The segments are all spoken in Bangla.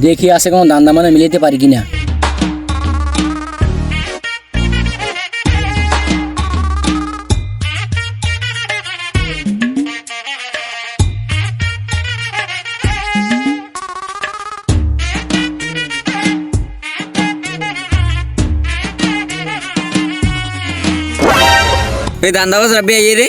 দেখি আছে কোনো দান্দা মানে মিলাইতে পারি কিনা। এই দান্দাবাজ রাব্বি আইয়ে রে।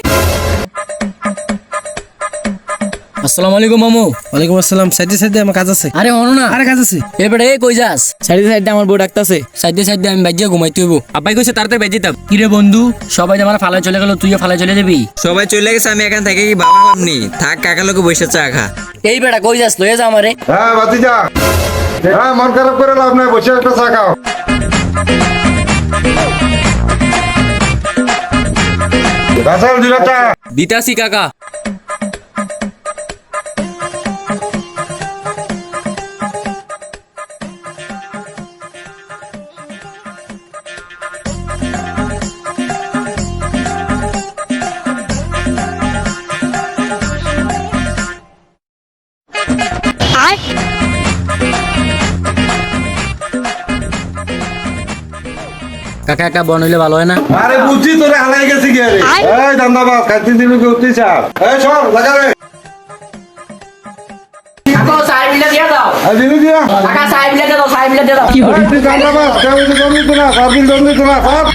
আসসালামু আলাইকুম মামু। ওয়ালাইকুম আসসালাম। সাইডে সাইডে আমার কাজ আছে। আরে হনো না, আরে কাজ আছে। এ বেটা এ কই যাস? সাইডে সাইডে আমার বউ ডাকতাছে। সাইডে সাইডে আমি বাইজে ঘুমাইতে হইব। আব্বাই কইছে তাড়াতাড়ি বেজে দিতাম। কি রে বন্ধু, সবাই যে আমার ফালায় চলে গেল, তুইও ফালায় চলে যাবি? সবাই চলে গেছে, আমি এখান থেকে কি বাবা ভাবনি থাক, কাকা লোকে বসে চা খা। এই বেটা কই যাস? লয়ে যা আমারে। হ্যাঁ ভাতিজা, হ্যাঁ মন খারাপ করে লাভ নাই, বসে একটা চা খাও। রাসাল দিলা চা। দিতাছি কাকা। কাকা একটা বন হইলে ভালো হয় না? আরে বুঝছি তোরে হালাই গেছি কি আরে। এই দান্দাবাজ খাইতে দিবি কি উঠতি চা। এই সর লাগা রে। কাকা সাইড মিলে দিয়া দাও। আর দিবি দিয়া। কাকা সাইড মিলে দাও, সাইড মিলে দাও। এই তুই দান্দাবাজ কেউ যদি জমি তোলা, সাবিল জমি তোলা, সব।